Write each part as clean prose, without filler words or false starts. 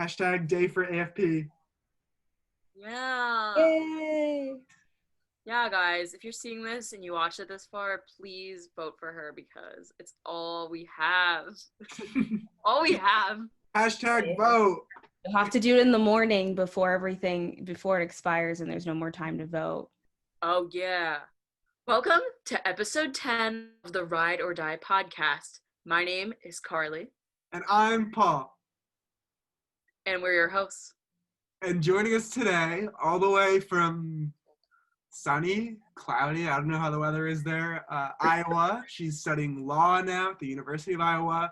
Hashtag day for AFP. Yeah. Yay! Yeah, guys, if you're seeing this and you watched it this far, please vote for her because it's all we have. All we have. Hashtag vote. You'll have to do it in the morning before it expires and there's no more time to vote. Oh, yeah. Welcome to episode 10 of the Ride or Die podcast. My name is Carly. And I'm Paul. And we're your hosts. And joining us today, all the way from sunny, cloudy, I don't know how the weather is there, Iowa. She's studying law now at the University of Iowa.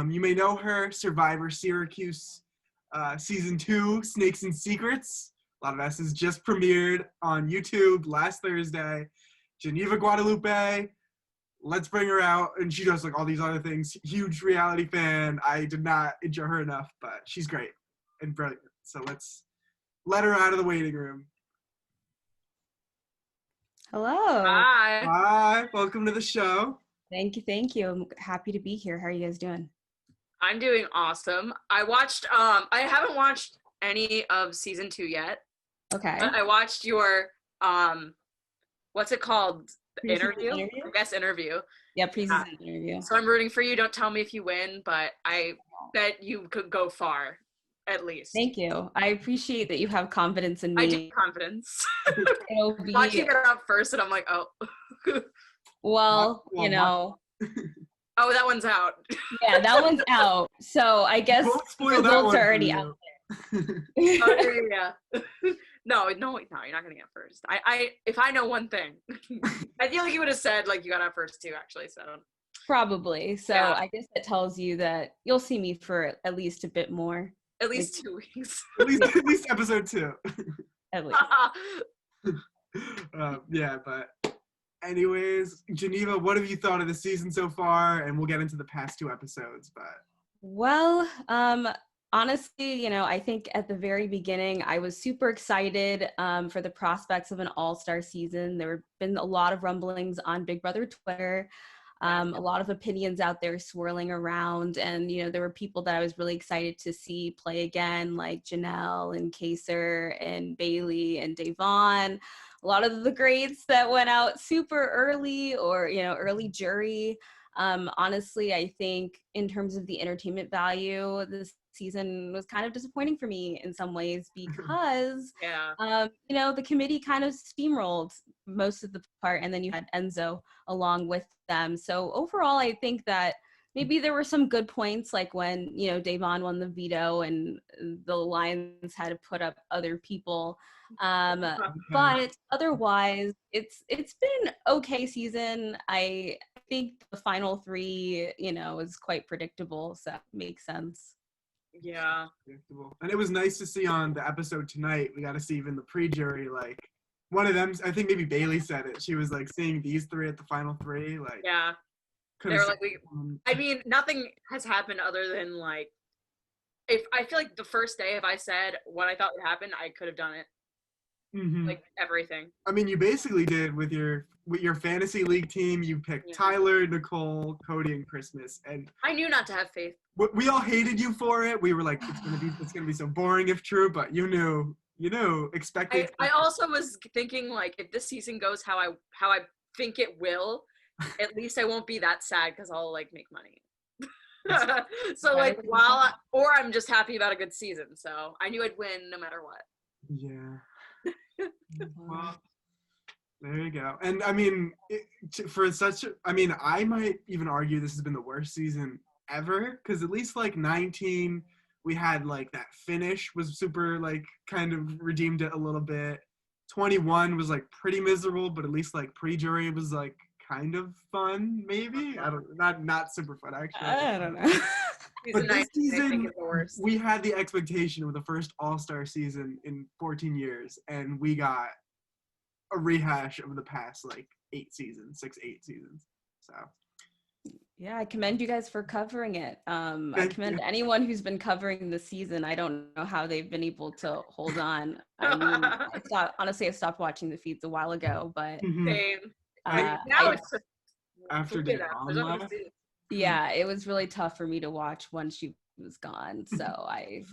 You may know her, Survivor Syracuse Season 2, Snakes and Secrets. A lot of S's just premiered on YouTube last Thursday. Geneva, Guadalupe. Let's bring her out. And she does like all these other things. Huge reality fan. I did not enjoy her enough, but she's great and brilliant. So let's let her out of the waiting room. Hello. Hi. Hi, welcome to the show. Thank you. I'm happy to be here. How are you guys doing? I'm doing awesome. I haven't watched any of season 2 yet. Okay. But I watched your, what's it called? Interview? Guest interview. Yeah, pre-season interview. So I'm rooting for you. Don't tell me if you win, but I bet you could go far, at least. Thank you. I appreciate that you have confidence in me. I do have confidence. It'll be... Watching it up first, and I'm like, oh. well, you know. Oh, that one's out. Yeah, that one's out. So I guess results are already out there. Oh, yeah. No, you're not gonna get first. If I know one thing, I feel like you would have said like you got out first too, actually. So probably. So yeah. I guess that tells you that you'll see me for at least a bit more. At least 2 weeks. at least episode 2. At least. Yeah, but anyways, Geneva, what have you thought of the season so far? And we'll get into the past 2 episodes, but well, honestly, I think at the very beginning, I was super excited for the prospects of an all-star season. There have been a lot of rumblings on Big Brother Twitter, a lot of opinions out there swirling around. And, there were people that I was really excited to see play again, like Janelle and Kaser and Bailey and Davon. A lot of the greats that went out super early or, early jury. Honestly, I think in terms of the entertainment value, this season was kind of disappointing for me in some ways because, the committee kind of steamrolled most of the part, and then you had Enzo along with them. So overall, I think that maybe there were some good points, like when, Davon won the veto and the Lions had to put up other people. But otherwise, it's been okay season. I think the final 3, is quite predictable, so it makes sense. Yeah. And it was nice to see on the episode tonight, we got to see even the pre-jury, like, one of them, I think maybe Bailey said it, she was, like, seeing these 3 at the final 3, like... Yeah. They were like, nothing has happened other than, like, if I feel like the first day, if I said what I thought would happen, I could have done it. Mm-hmm. Like, everything. I mean, you basically did with your fantasy league team. You picked Tyler, Nicole, Cody, and Christmas, and I knew not to have faith. We all hated you for it. We were like, it's gonna be so boring if true, but you knew, expected. I also was thinking, like, if this season goes how I think it will, at least I won't be that sad because I'll like make money. So like or I'm just happy about a good season. So I knew I'd win no matter what. Yeah. Well, there you go. And I mean, I might even argue this has been the worst season ever, because at least like 19, we had like that finish was super like kind of redeemed it a little bit. 21 was like pretty miserable, but at least like pre-jury was like kind of fun, maybe. I don't, not super fun actually. I don't know. But this season, we had the expectation of the first all-star season in 14 years, and we got a rehash of the past, like, 8 seasons. So. Yeah, I commend you guys for covering it. I commend anyone who's been covering the season. I don't know how they've been able to hold on. I mean, I stopped watching the feeds a while ago, but... Same. Now it's just... After Davon left? Yeah, it was really tough for me to watch once you was gone. So I,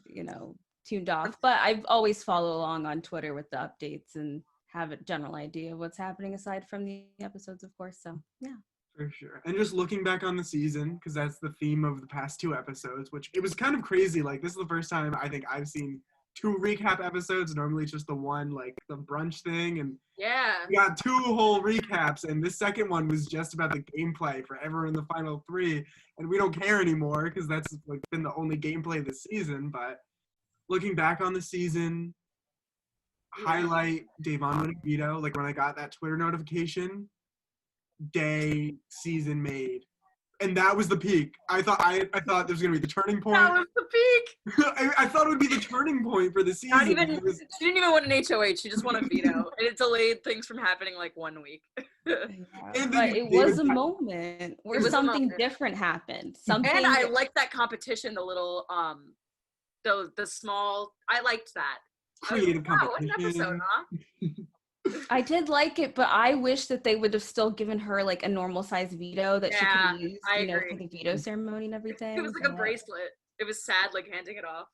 tuned off. But I've always follow along on Twitter with the updates and have a general idea of what's happening aside from the episodes, of course. So yeah. For sure. And just looking back on the season, because that's the theme of the past 2 episodes, which it was kind of crazy. Like, this is the first time I think I've seen 2 recap episodes. Normally it's just the one, like the brunch thing. And Yeah. we got 2 whole recaps. And this second one was just about the gameplay for everyone in the final 3. And we don't care anymore because that's like been the only gameplay this season. But looking back on the season, highlight Davon winning veto. Like, when I got that Twitter notification, day season made, and that was the peak. I thought there was gonna be the turning point. That was the peak. I thought it would be the turning point for the season. She didn't even win an HOH. She just won a veto, and it delayed things from happening like 1 week. And but it was a moment where something different happened. Something, and I liked that competition. The little the small. I liked that. Creative competition. Wow, what an episode, huh? I did like it, but I wish that they would have still given her like a normal size veto that she could have used, for the veto ceremony and everything. It was like a bracelet. It was sad, like handing it off.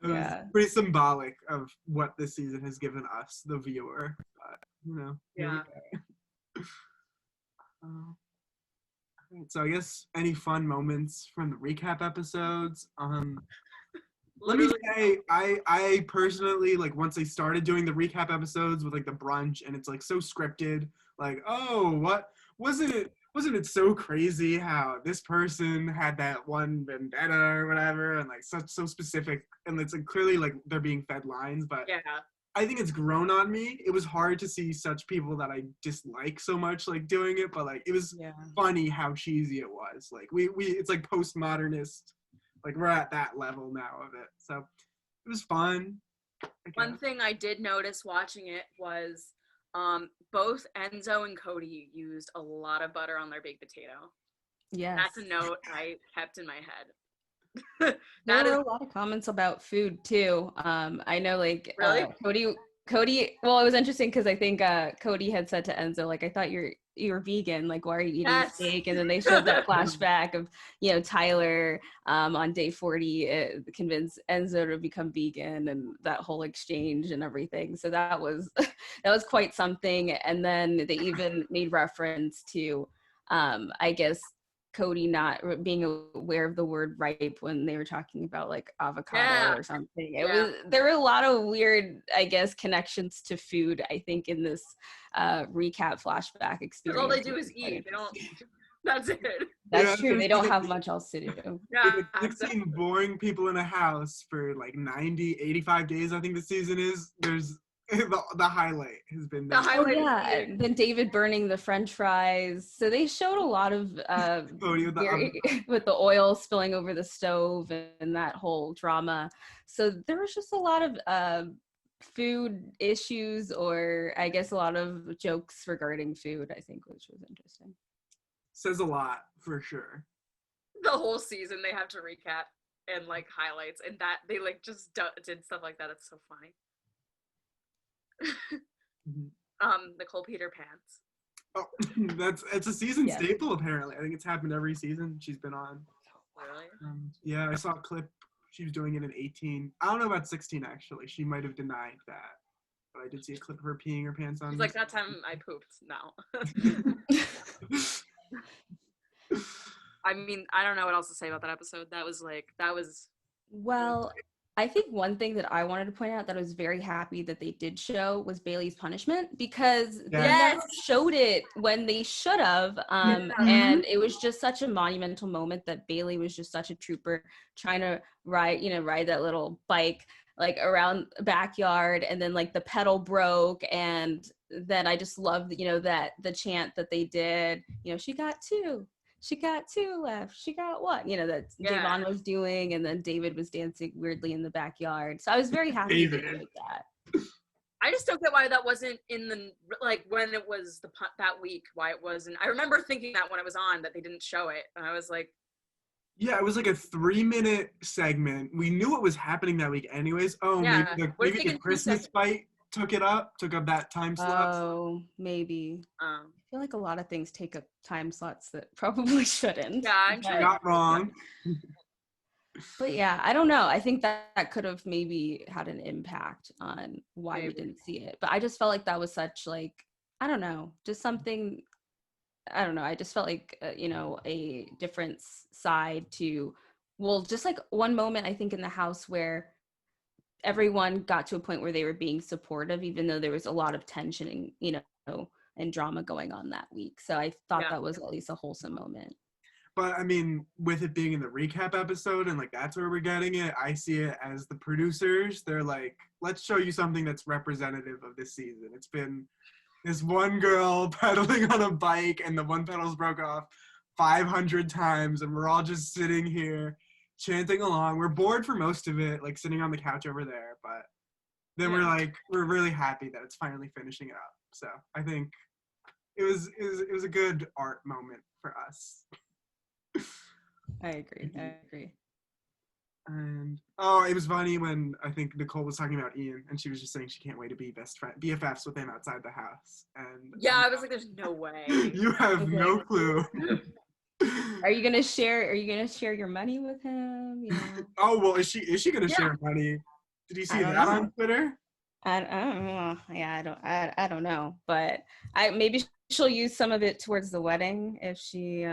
It was pretty symbolic of what this season has given us, the viewer. But, Yeah. So I guess any fun moments from the recap episodes. Let me say, I personally, like, once they started doing the recap episodes with, like, the brunch, and it's, like, so scripted, like, oh, what, wasn't it so crazy how this person had that one vendetta or whatever, and, like, so specific, and it's, like, clearly, like, they're being fed lines, but yeah. I think it's grown on me. It was hard to see such people that I dislike so much, like, doing it, but, like, it was funny how cheesy it was. Like, it's, like, postmodernist. Like, we're at that level now of it. So it was fun. One thing I did notice watching it was both Enzo and Cody used a lot of butter on their baked potato. Yes. That's a note I kept in my head. There were a lot of comments about food too. I know, like, really? Cody, well, it was interesting because I think Cody had said to Enzo, like, I thought you're vegan, like, why are you eating steak? And then they showed that flashback of, Tyler on day 40 convinced Enzo to become vegan, and that whole exchange and everything. So that was quite something. And then they even made reference to, I guess, Cody not being aware of the word ripe when they were talking about, like, avocado or something. There were a lot of weird, I guess, connections to food, I think, in this recap flashback experience. All they do is eat. They don't. That's it. That's true. They don't have much else to do. Yeah. 16 boring people in a house for like 90, 85 days, I think the season is. There's the highlight has been the highlight. Oh, yeah, and then David burning the French fries. So they showed a lot of with the oil spilling over the stove and that whole drama. So there was just a lot of food issues, or I guess a lot of jokes regarding food, I think, which was interesting. Says a lot for sure. The whole season they have to recap and like highlights, and that they like just did stuff like that. It's so funny. Nicole Peter Pants. Oh, it's a season staple apparently. I think it's happened every season she's been on. Really? Yeah, I saw a clip. She was doing it in 18. I don't know about 16 actually. She might have denied that, but I did see a clip of her peeing her pants on. She's like, that time I pooped. No. I mean, I don't know what else to say about that episode. That was. Well, I think one thing that I wanted to point out that I was very happy that they did show was Bailey's punishment, because they never showed it when they should have. And it was just such a monumental moment that Bailey was just such a trooper trying to ride that little bike like around the backyard, and then like the pedal broke, and then I just loved, that the chant that they did, she got two left. She got one, that Davon was doing, and then David was dancing weirdly in the backyard. So I was very happy with that. I just don't get why that wasn't in the, like, when it was that week, why it wasn't. I remember thinking that when it was on, that they didn't show it. And I was like, yeah, it was like a 3-minute segment. We knew it was happening that week anyways. Oh, maybe the Christmas fight took up that time slot. Oh, maybe. I feel like a lot of things take up time slots that probably shouldn't. Yeah, I'm sure. Not wrong. But yeah, I don't know. I think that could have maybe had an impact on why we Maybe. didn't see it. But I just felt like that was such like, I don't know, just something, I don't know. I just felt like, a different side to, well, just like one moment, I think in the house where everyone got to a point where they were being supportive, even though there was a lot of tension and, and drama going on that week. So I thought Yeah. that was at least a wholesome moment. But I mean, with it being in the recap episode and like that's where we're getting it, I see it as the producers. They're like, let's show you something that's representative of this season. It's been this one girl pedaling on a bike and the one pedal's broke off 500 times and we're all just sitting here chanting along. We're bored for most of it, like sitting on the couch over there, but then we're really happy that it's finally finishing it up. So I think it was a good art moment for us. I agree. And it was funny when I think Nicole was talking about Ian, and she was just saying she can't wait to be best friend BFFs with him outside the house. And Yeah, I was like, there's no way. you have no clue. Are you gonna share your money with him? Oh well, is she gonna share money? Did you see I don't that know. on Twitter? I don't know. Yeah, I don't know, but maybe she'll use some of it towards the wedding if she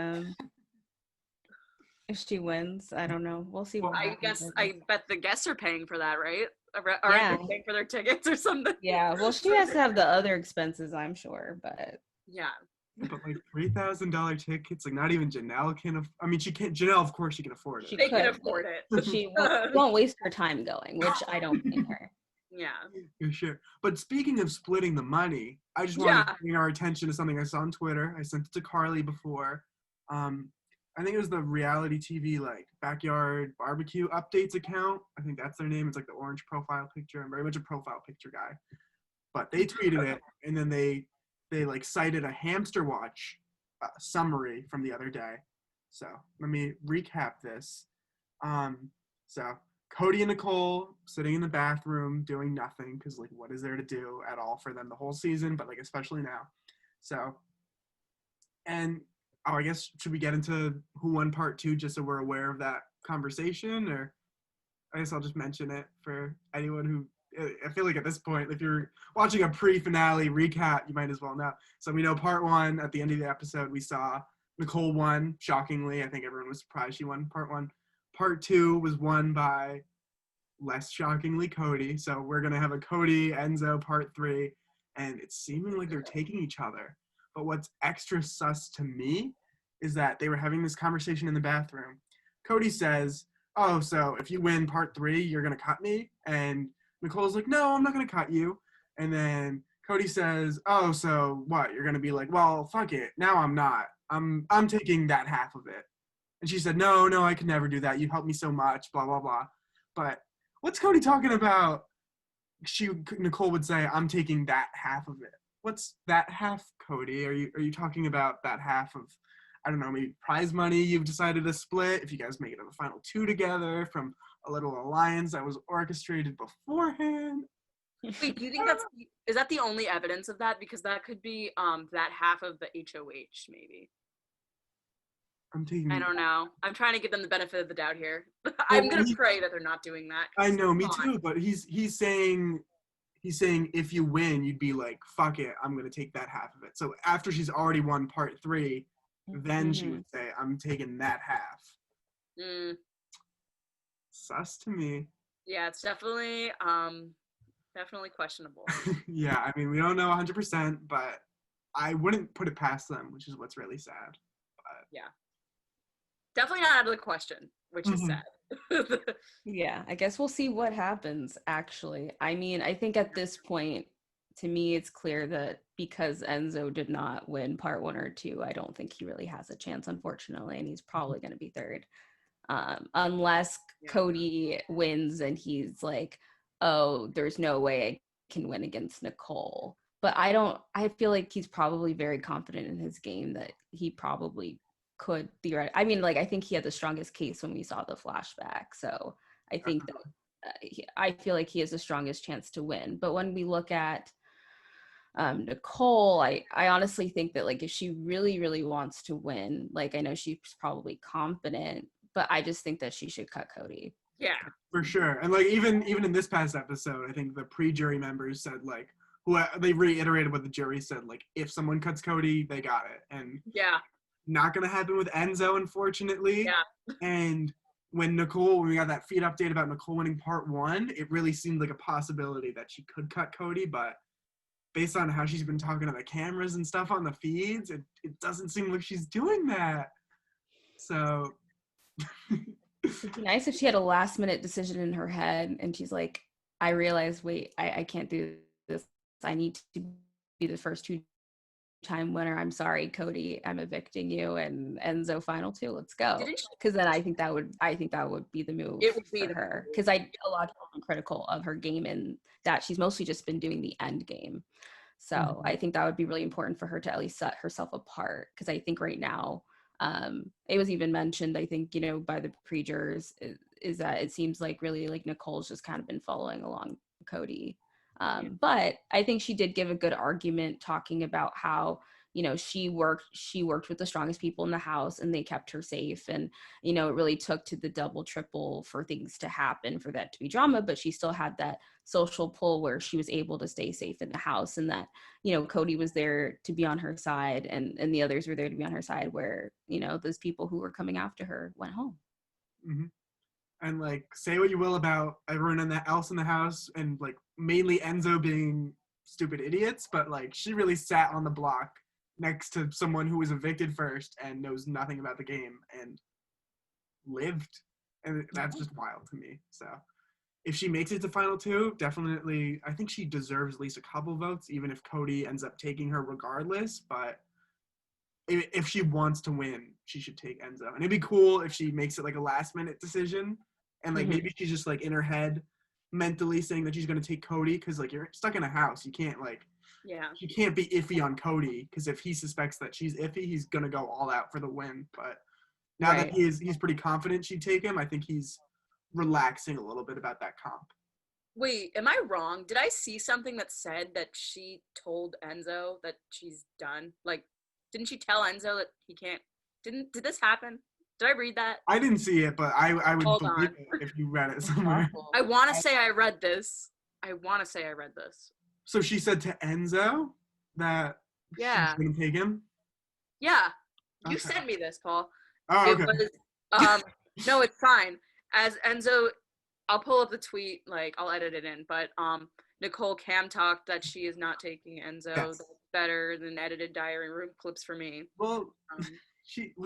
wins. I don't know. We'll see. Well, What I happens, guess I bet the guests are paying for that, right? Aren't Yeah. they paying for their tickets or something? Yeah. Well, she has to have the other expenses, I'm sure, but Yeah. But like $3,000 tickets, like not even Janelle can. I mean, she can't. Janelle, of course, she can afford it. She They can could, afford it. she won't waste her time going, which I don't blame her. Yeah. For sure. But speaking of splitting the money, I just wanted to bring our attention to something I saw on Twitter. I sent it to Carly before. I think it was the reality TV like backyard barbecue updates account. I think that's their name. It's like the orange profile picture. I'm very much a profile picture guy. But they tweeted it, and then they like cited a Hamster Watch summary from the other day. So let me recap this. So Cody and Nicole sitting in the bathroom doing nothing because like what is there to do at all for them the whole season, but like especially now. So, and I guess should we get into who won part 2 just so we're aware of that conversation, or I guess I'll just mention it for anyone who. I feel like at this point, if you're watching a pre-finale recap, you might as well know. So we know part 1 at the end of the episode, we saw Nicole won, shockingly. I think everyone was surprised she won part 1. Part 2 was won by, less shockingly, Cody. So we're going to have a Cody Enzo part 3, and it's seeming like they're taking each other. But what's extra sus to me is that they were having this conversation in the bathroom. Cody says, oh, so if you win part 3, you're going to cut me? And Nicole's like, no, I'm not going to cut you. And then Cody says, oh, so what? You're going to be like, well, fuck it. Now I'm not. I'm taking that half of it. And she said, no, I could never do that. You helped me so much, blah, blah, blah. But what's Cody talking about? Nicole would say, I'm taking that half of it. What's that half, Cody? Are you talking about that half of, I don't know, maybe prize money you've decided to split if you guys make it to the final 2 together from a little alliance that was orchestrated beforehand? Wait, do you think is that the only evidence of that? Because that could be that half of the HOH maybe. I don't know. I'm trying to give them the benefit of the doubt here. I'm gonna pray that they're not doing that. I know, me too. But he's saying if you win, you'd be like, fuck it, I'm gonna take that half of it. So after she's already won part 3, then she would say, I'm taking that half. Sus to me. Yeah, it's definitely questionable. Yeah, I mean, we don't know 100%, but I wouldn't put it past them, which is what's really sad. But yeah. Definitely not out of the question, which is sad. Yeah, I guess we'll see what happens, actually. I mean, I think at this point, to me, it's clear that because Enzo did not win part 1 or 2, I don't think he really has a chance, unfortunately, and he's probably going to be 3rd. Unless Cody wins and he's like, oh, there's no way I can win against Nicole. But I feel like he's probably very confident in his game that he probably could theoretically. I mean, like, I think he had the strongest case when we saw the flashback. So I think that I feel like he has the strongest chance to win. But when we look at Nicole, I honestly think that, like, if she really, really wants to win, like, I know she's probably confident, but I just think that she should cut Cody. Yeah. For sure. And like even in this past episode, I think the pre-jury members said like they reiterated what the jury said, like if someone cuts Cody, they got it. And Yeah. not gonna happen with Enzo, unfortunately. Yeah. And when we got that feed update about Nicole winning part 1, it really seemed like a possibility that she could cut Cody, but based on how she's been talking to the cameras and stuff on the feeds, it doesn't seem like she's doing that. So it'd be nice if she had a last minute decision in her head and she's like, I realized, wait, I can't do this. I need to be the first 2-time winner. I'm sorry, Cody, I'm evicting you, and Enzo final 2. Let's go. Because then I think that would be the move for her. Because a lot of people have been critical of her game and that she's mostly just been doing the end game. So I think that would be really important for her to at least set herself apart. Because I think right now, it was even mentioned, I think, by the pre-jurors, is that it seems like really like Nicole's just kind of been following along Cody. But I think she did give a good argument talking about how, she worked with the strongest people in the house and they kept her safe. And, it really took to the double, triple for things to happen for that to be drama, but she still had that social pull where she was able to stay safe in the house, and that, Cody was there to be on her side and the others were there to be on her side where, those people who were coming after her went home. Mm-hmm. And like, say what you will about everyone else in the house and like mainly Enzo being stupid idiots, but like she really sat on the block next to someone who was evicted first and knows nothing about the game and lived. And that's just wild to me. So if she makes it to final 2, definitely, I think she deserves at least a couple votes, even if Cody ends up taking her regardless. But if she wants to win, she should take Enzo. And it'd be cool if she makes it like a last minute decision. And like maybe she's just like in her head mentally saying that she's going to take Cody, because like you're stuck in a house. You can't like, you can't be iffy on Cody, because if he suspects that she's iffy, he's going to go all out for the win. But now that he's pretty confident she'd take him, I think he's relaxing a little bit about that comp. Wait, am I wrong? Did I see something that said that she told Enzo that she's done? Like, didn't she tell Enzo that he can't? Did this happen? Did I read that? I didn't see it, but I would believe it if you read it somewhere. I want to say I read this. So she said to Enzo that she's going to take him? Yeah. You sent me this, Paul. Oh, okay. It was, no, it's fine. As Enzo, I'll pull up the tweet, like, I'll edit it in, but Nicole Cam talked that she is not taking Enzo. Yes. That's better than edited diary room clips for me. Well,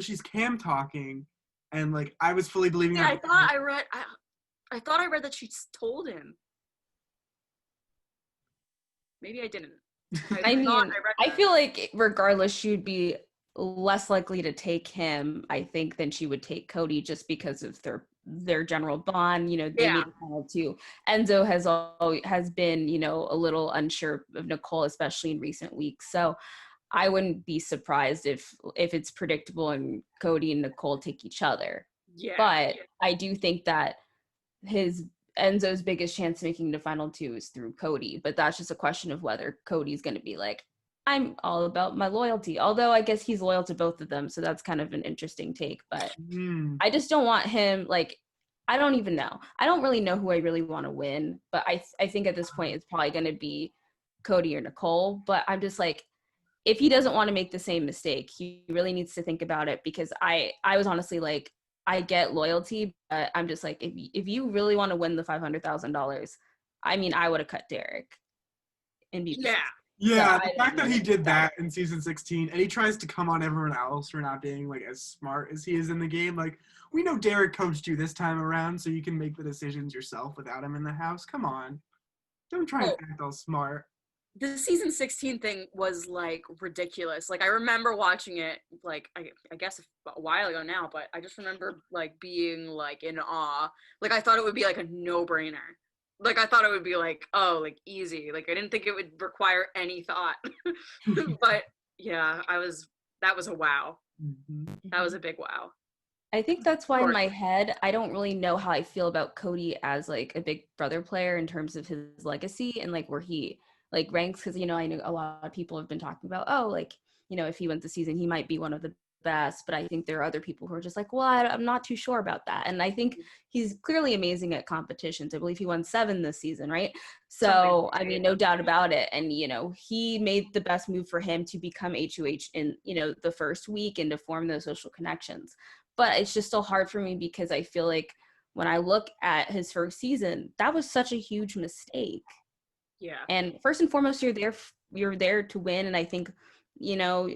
she's Cam talking, and like I was fully believing that. I thought I read that she told him. Maybe I didn't. I feel like regardless, she would be less likely to take him, I think, than she would take Cody, just because of their general bond. They made a final 2. Enzo has been, a little unsure of Nicole, especially in recent weeks. So I wouldn't be surprised if it's predictable and Cody and Nicole take each other. Yeah. But I do think that Enzo's biggest chance of making the final 2 is through Cody. But that's just a question of whether Cody's going to be like, I'm all about my loyalty. Although I guess he's loyal to both of them. So that's kind of an interesting take. But I just don't want him, like, I don't even know. I don't really know who I really want to win. But I think at this point it's probably going to be Cody or Nicole. But I'm just like, if he doesn't want to make the same mistake, he really needs to think about it, because I was honestly like, I get loyalty, but I'm just like, if you really want to win the $500,000, I mean, I would have cut Derek and be Yeah, the fact that he did that in season 16, and he tries to come on everyone else for not being like as smart as he is in the game. Like, we know Derek coached you this time around, so you can make the decisions yourself without him in the house. Come on, don't try and act all smart. The season 16 thing was like ridiculous. Like, I remember watching it, like, I guess a while ago now, but I just remember like being like in awe. Like, I thought it would be like a no-brainer. Like, I thought it would be like, oh, like easy. Like, I didn't think it would require any thought. But yeah, that was a wow. Mm-hmm. That was a big wow. I think that's why in my head, I don't really know how I feel about Cody as like a Big Brother player in terms of his legacy and like where he like ranks, because I know a lot of people have been talking about, oh, like, if he wins the season, he might be one of the best, but I think there are other people who are just like, well, I'm not too sure about that. And I think he's clearly amazing at competitions. I believe he won 7 this season, right? So, I mean, no doubt about it. And, you know, he made the best move for him to become HOH in, you know, the first week and to form those social connections. But it's just still hard for me because I feel like when I look at his first season, that was such a huge mistake. Yeah. And first and foremost, you're there to win. And I think, you know,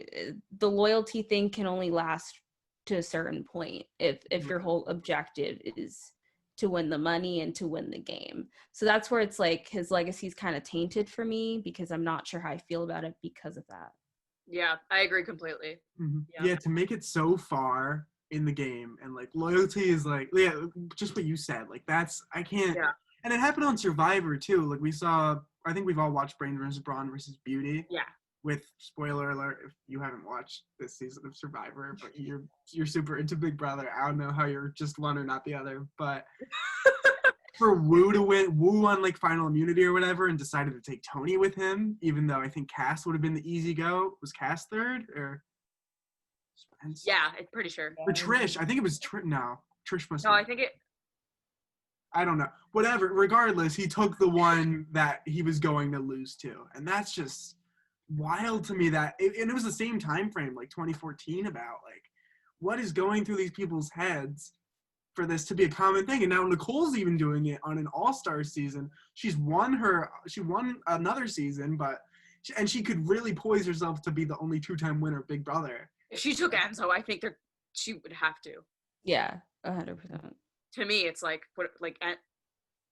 the loyalty thing can only last to a certain point if your whole objective is to win the money and to win the game. So that's where it's like his legacy is kind of tainted for me because I'm not sure how I feel about it because of that. Yeah, I agree completely. Yeah, to make it so far in the game and like loyalty is like, yeah, just what you said. Like that's, I can't. Yeah. And it happened on Survivor too. Like we saw, I think we've all watched Brain vs. Brawn versus Beauty. Yeah. With spoiler alert, if you haven't watched this season of Survivor, but you're super into Big Brother. I don't know how you're just one or not the other, but for Wu to win, Wu won like final immunity or whatever, and decided to take Tony with him, even though I think Cass would have been the easy go. Was Cass third or? Spence? Yeah, I'm pretty sure. Or Trish? I think it was No, Trish must. No, I think it. I don't know. Whatever. Regardless, he took the one that he was going to lose to, and that's just wild to me. And it was the same time frame, like 2014. About like what is going through these people's heads for this to be a common thing. And now Nicole's even doing it on an all-star season. She won another season, but she could really poise herself to be the only 2-time winner of Big Brother. If she took Enzo, I think she would have to. Yeah, 100%. To me, it's like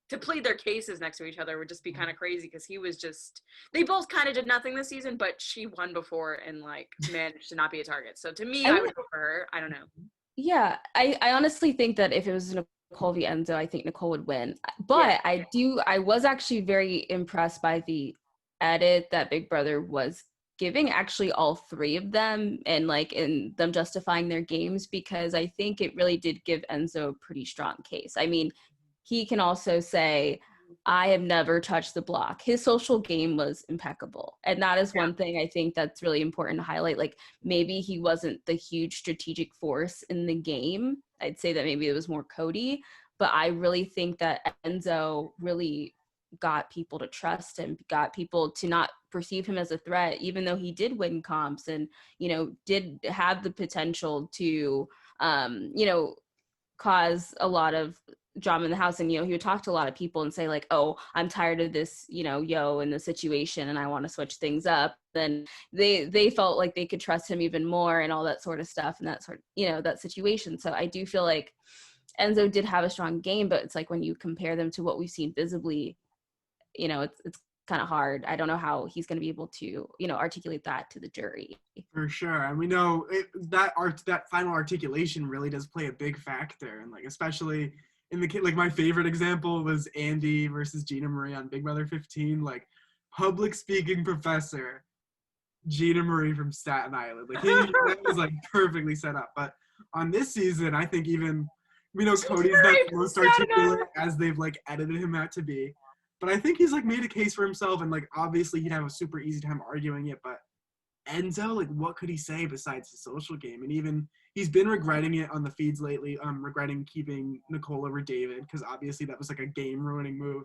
to plead their cases next to each other would just be kind of crazy because they both kind of did nothing this season, but she won before and like managed to not be a target. So to me, I would go for her. I don't know. Yeah, I honestly think that if it was Nicole v. Enzo, I think Nicole would win. But yeah. I was actually very impressed by the edit that Big Brother was giving actually all 3 of them and like in them justifying their games, because I think it really did give Enzo a pretty strong case. I mean, he can also say, I have never touched the block. His social game was impeccable. And that is one thing I think that's really important to highlight. Like maybe he wasn't the huge strategic force in the game. I'd say that maybe it was more Cody, but I really think that Enzo really got people to trust him, got people to not perceive him as a threat, even though he did win comps and, you know, did have the potential to, you know, cause a lot of drama in the house. And, you know, he would talk to a lot of people and say like, oh, I'm tired of this, you know, in the situation and I want to switch things up. Then they felt like they could trust him even more and all that sort of stuff and that sort of, you know, that situation. So I do feel like Enzo did have a strong game, but it's like when you compare them to what we've seen visibly, you know, it's kind of hard. I don't know how he's going to be able to, you know, articulate that to the jury. For sure. And we know that final articulation really does play a big factor. And like, especially in like my favorite example was Andy versus Gina Marie on Big Brother 15, like public speaking professor Gina Marie from Staten Island. Like that was like perfectly set up. But on this season, I think even, we know Cody's not the most articulate as they've like edited him out to be. But I think he's like made a case for himself, and like obviously he'd have a super easy time arguing it. But Enzo, like, what could he say besides his social game? And even he's been regretting it on the feeds lately, regretting keeping Nicole over David because obviously that was like a game-ruining move.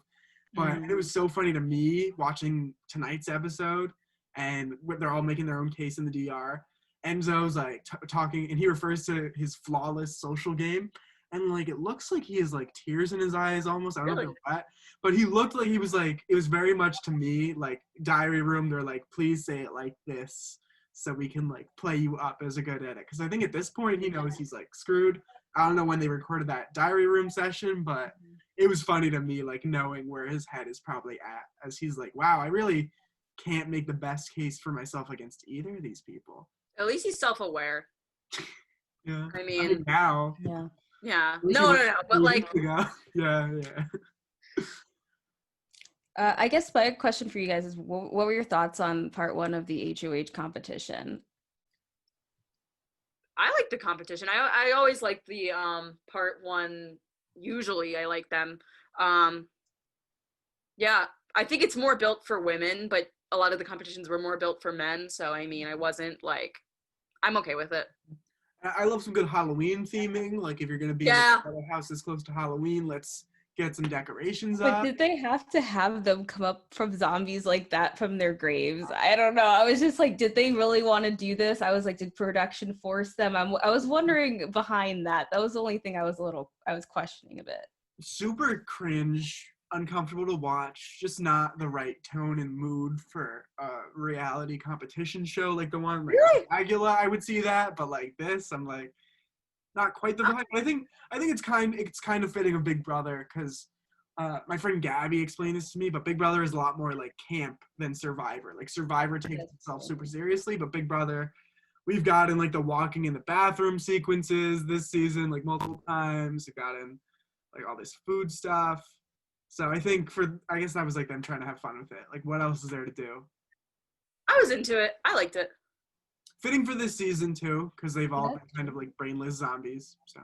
But it was so funny to me watching tonight's episode, and they're all making their own case in the DR. Enzo's like talking, and he refers to his flawless social game. And like it looks like he has like tears in his eyes almost. I don't know what, but he looked like he was like, it was very much to me like diary room. They're like, please say it like this so we can like play you up as a good edit. Because I think at this point he knows he's like screwed. I don't know when they recorded that diary room session, but it was funny to me like knowing where his head is probably at as he's like, wow, I really can't make the best case for myself against either of these people. At least he's self-aware. Yeah. I mean now. Yeah. Yeah. No. But like, yeah. I guess my question for you guys is, what were your thoughts on part 1 of the HOH competition? I like the competition. I always like the part 1. Usually, I like them. Yeah, I think it's more built for women, but a lot of the competitions were more built for men. So I mean, I wasn't like, I'm okay with it. I love some good Halloween theming. Like if you're gonna be Yeah. in a house this close to Halloween, let's get some decorations But up. did they have to have them come up from zombies like that from their graves? I don't know. I was just like, did they really want to do this? I was like, did production force them? I was wondering behind that. That was the only thing I was questioning a bit. Super cringe, uncomfortable to watch, just not the right tone and mood for a reality competition show like the one like Really? Aguila. I would see that, but like this, I'm like not quite the vibe. I think it's kind of fitting of Big Brother because my friend Gabby explained this to me, but Big Brother is a lot more like camp than Survivor. Like Survivor takes itself super seriously, but Big Brother, we've gotten like the walking in the bathroom sequences this season like multiple times. We've gotten like all this food stuff. So I guess that was like them trying to have fun with it. Like what else is there to do? I was into it. I liked it. Fitting for this season too, because they've all been kind of like brainless zombies. So.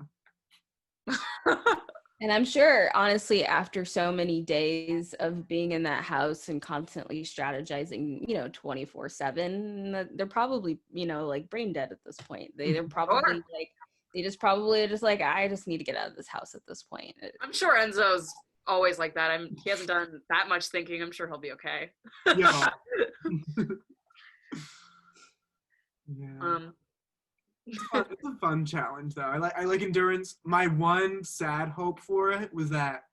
And I'm sure, honestly, after so many days of being in that house and constantly strategizing, 24/7, they're probably, like brain dead at this point. They're probably like, I just need to get out of this house at this point. I'm sure Enzo's always like that. He hasn't done that much thinking. I'm sure he'll be okay. Yeah. It's a fun challenge though. I like endurance. My one sad hope for it was that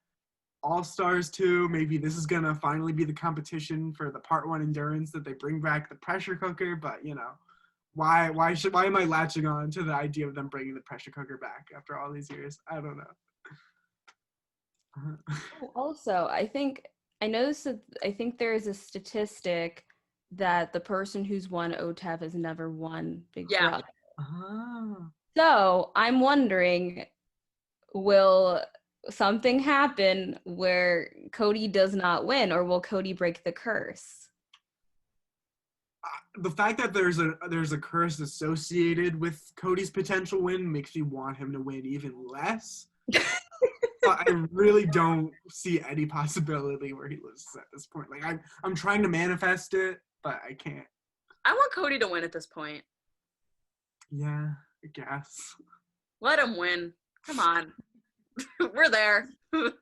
All Stars 2, maybe this is gonna finally be the competition for the part 1 endurance, that they bring back the pressure cooker, but why am I latching on to the idea of them bringing the pressure cooker back after all these years? I don't know. Also, I think there is a statistic that the person who's won OTEV has never won Big Brother. So I'm wondering, will something happen where Cody does not win, or will Cody break the curse? The fact that there's a curse associated with Cody's potential win makes me want him to win even less. But I really don't see any possibility where he loses at this point. Like I'm trying to manifest it, but I can't. I want Cody to win at this point. Yeah, I guess. Let him win. Come on. We're there. But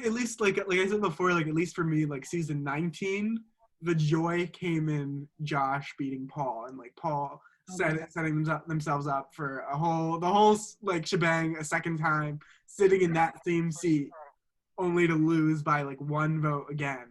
at least like I said before, like at least for me, like season 19, the joy came in Josh beating Paul, and like Paul setting themselves up for the whole like shebang a second time, sitting in that same seat, only to lose by like 1 vote again.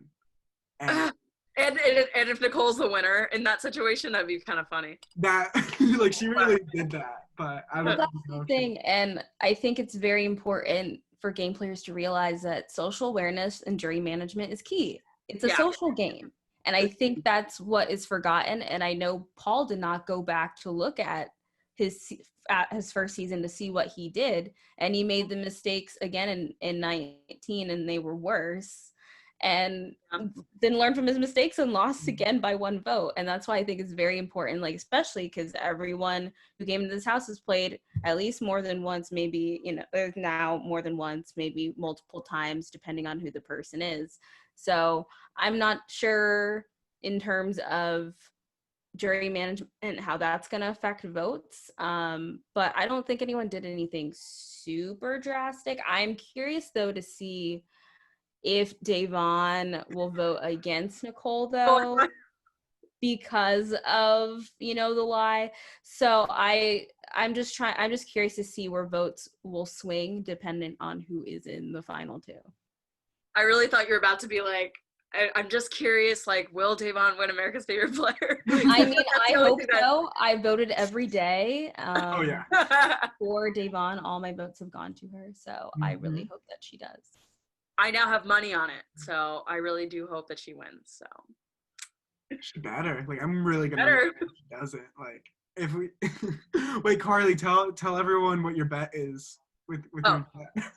And if Nicole's the winner in that situation, that'd be kind of funny. That like she really did that, but I don't know. That's the thing, and I think it's very important for game players to realize that social awareness and jury management is key. It's a social game. And I think that's what is forgotten. And I know Paul did not go back to look at his first season to see what he did. And he made the mistakes again in 19, and they were worse. And then learned from his mistakes and lost again by 1 vote. And that's why I think it's very important, like, especially because everyone who came into this house has played at least more than once, maybe, now more than once, maybe multiple times, depending on who the person is. So I'm not sure in terms of jury management how that's going to affect votes. But I don't think anyone did anything super drastic. I'm curious, though, to see if Davon will vote against Nicole, though, because of, the lie. So I'm just curious to see where votes will swing dependent on who is in the final 2. I really thought you were about to be like, I'm just curious, like, will Davon win America's Favorite Player? I mean, I hope so. I voted every day. Oh yeah. For Davon, all my votes have gone to her, so I really hope that she does. I now have money on it, so I really do hope that she wins. So she better. Like, I'm really gonna if she doesn't. Like, if we wait, Carly, tell everyone what your bet is with your bet.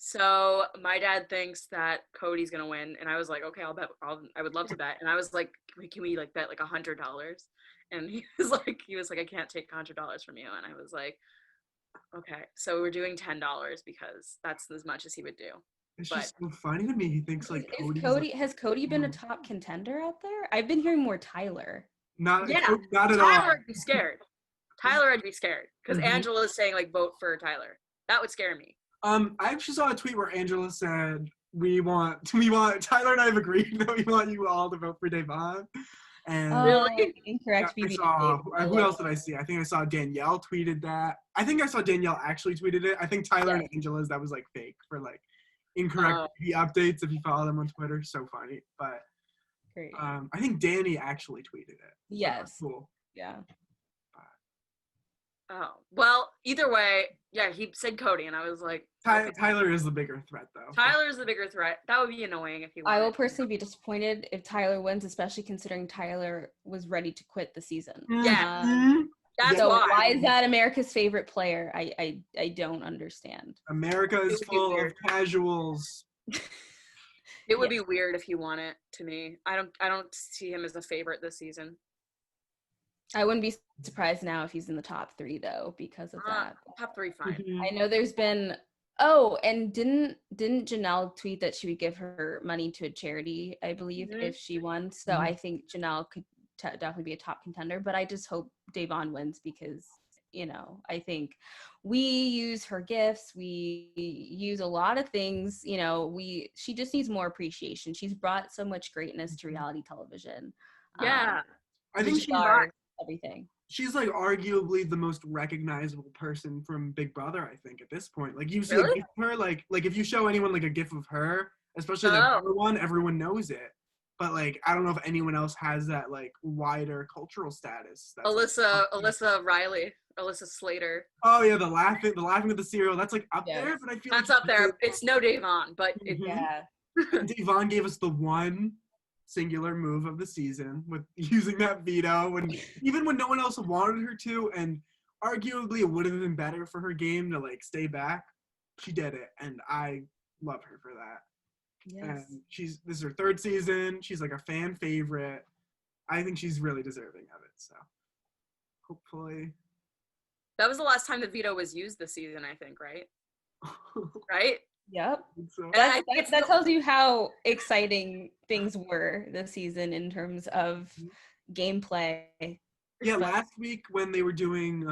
So my dad thinks that Cody's gonna win, and I was like, okay, I'll bet. I would love to bet. And I was like, can we like bet like $100? And he was like, I can't take $100 from you. And I was like, okay, so we're doing $10 because that's as much as he would do. It's just so funny to me. He thinks like has Cody been a top contender out there? I've been hearing more Tyler. Not at Tyler all. would be scared. Tyler, I'd be scared because Mhm. Angela is saying like vote for Tyler. That would scare me. I actually saw a tweet where Angela said, we want Tyler and I have agreed that we want you all to vote for Devon. And Really? Incorrect. I BB. saw, who else did I see? I think I saw Danielle tweeted that. I think I saw Danielle actually tweeted it. I think Tyler and Angela's, that was like fake for like incorrect updates if you follow them on Twitter. So funny. But Great. I think Danny actually tweeted it. Yes. Cool. Yeah. Oh, well, either way, yeah, he said Cody, and I was like, okay. Tyler is the bigger threat, though. Tyler is the bigger threat. That would be annoying if he won. I will personally be disappointed if Tyler wins, especially considering Tyler was ready to quit the season. Yeah. That's so why is that America's favorite player? I don't understand. America is full of casuals. It would be weird if he won it to me. I don't see him as a favorite this season. I wouldn't be surprised now if he's in the top 3 though because of that. Top 3 fine. I know there's been and didn't Janelle tweet that she would give her money to a charity, I believe, if she won. So I think Janelle could definitely be a top contender, but I just hope Devon wins because, you know, I think we use her gifts, we use a lot of things, you know, she just needs more appreciation. She's brought so much greatness to reality television. Yeah. I think she's everything. She's like arguably the most recognizable person from Big Brother, I think, at this point. Like you see Really? a gif of her, like if you show anyone like a gif of her, especially the other one, everyone knows it. But like I don't know if anyone else has that like wider cultural status. Alyssa Riley, Alyssa Slater. Oh yeah, the laughing with the cereal. That's like up there, but I feel that's like up there. It's no Devon, but Devon gave us the one singular move of the season with using that veto even when no one else wanted her to, and arguably it would have been better for her game to like stay back. She did it, and I love her for that. Yes. And this is her 3rd season. She's like a fan favorite. I think she's really deserving of it. So hopefully. That was the last time the veto was used this season, I think, right? Right? Yep. So. That tells you how exciting things were this season in terms of gameplay. Yeah, last week when they were doing,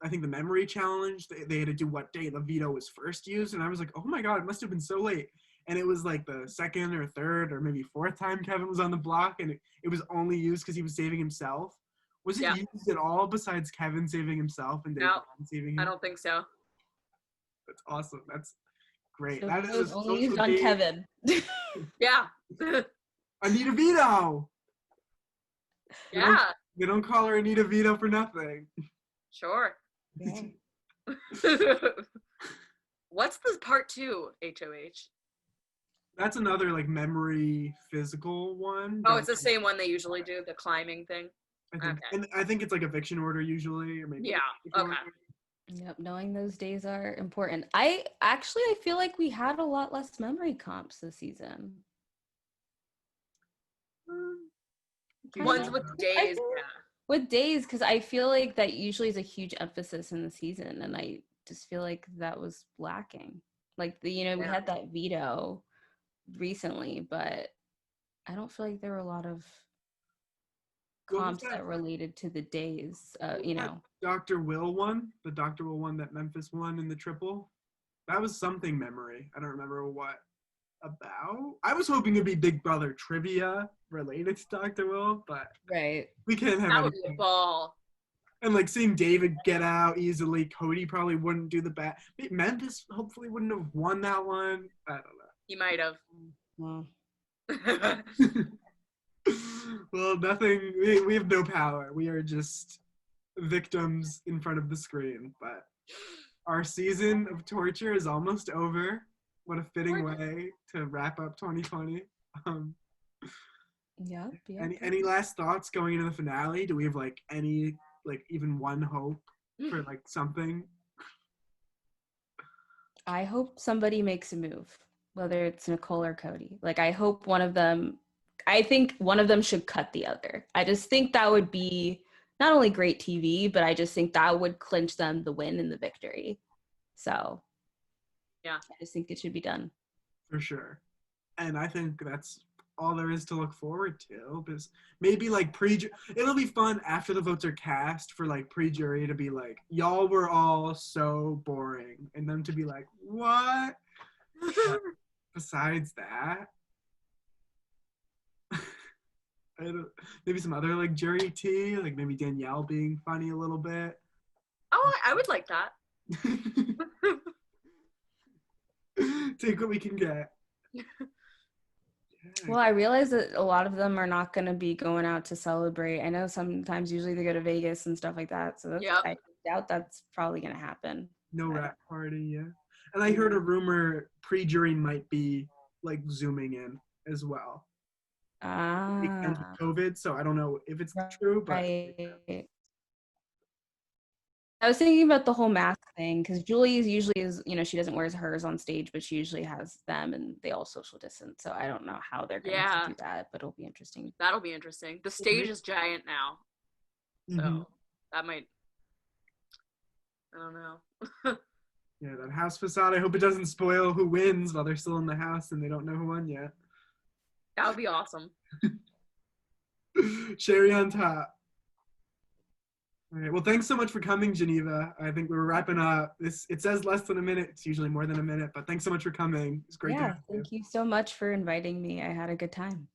I think the memory challenge, they had to do what day the veto was first used, and I was like, oh my god, it must have been so late. And it was like the 2nd or 3rd or maybe 4th time Kevin was on the block, and it was only used because he was saving himself. Was it used at all besides Kevin saving himself and David saving him? I don't think so. That's awesome. That's great. So that is only used on Kevin. Yeah. Anita Vito. Yeah. They don't call her Anita Vito for nothing. Sure. Yeah. What's the part 2 HOH? That's another like memory physical one. Oh, it's the same one they usually do, the climbing thing. I think, and I think it's like eviction order usually, or maybe. Yeah. Okay. Yep, knowing those days are important. I feel like we had a lot less memory comps this season. Ones with days, With days, because I feel like that usually is a huge emphasis in the season, and I just feel like that was lacking. Like we had that veto recently, but I don't feel like there were a lot of comps that related to the days. Dr. Will won, the Dr. Will won that Memphis won in the triple. That was something memory. I don't remember what about. I was hoping it'd be Big Brother trivia related to Dr. Will, but we can't have that would be a ball. And like seeing David get out easily, Cody probably wouldn't do the bat. Memphis hopefully wouldn't have won that one. I don't know. He might have. Well, well, nothing. We have no power. We are just victims in front of the screen. But our season of torture is almost over. What a fitting way to wrap up 2020. Yeah. Any last thoughts going into the finale? Do we have like any even one hope for like something? I hope somebody makes a move, whether it's Nicole or Cody. Like I hope one of them. I think one of them should cut the other. I just think that would be not only great TV, but I just think that would clinch them the win and the victory. So, yeah, I just think it should be done. For sure. And I think that's all there is to look forward to. Because maybe like it'll be fun after the votes are cast for like pre-jury to be like, y'all were all so boring, and them to be like, what? But besides that, maybe some other like jury tea, like maybe Danielle being funny a little bit. Oh, I would like that. Take what we can get. Well, I realize that a lot of them are not going to be going out to celebrate. I know sometimes usually they go to Vegas and stuff like that. So I doubt that's probably going to happen. No rap party, yeah. And I heard a rumor pre-jury might be like zooming in as well. Because of COVID, so I don't know if it's true, but right. I was thinking about the whole mask thing because Julie's usually is, she doesn't wear hers on stage, but she usually has them and they all social distance. So I don't know how they're going to do that, but it'll be interesting. That'll be interesting. The stage is giant now. So that might, I don't know. Yeah, that house facade, I hope it doesn't spoil who wins while they're still in the house and they don't know who won yet. That would be awesome. Cherry on top. All right. Well, thanks so much for coming, Geneva. I think we're wrapping up. It says less than a minute. It's usually more than a minute, but thanks so much for coming. It's great to have you. Thank you so much for inviting me. I had a good time.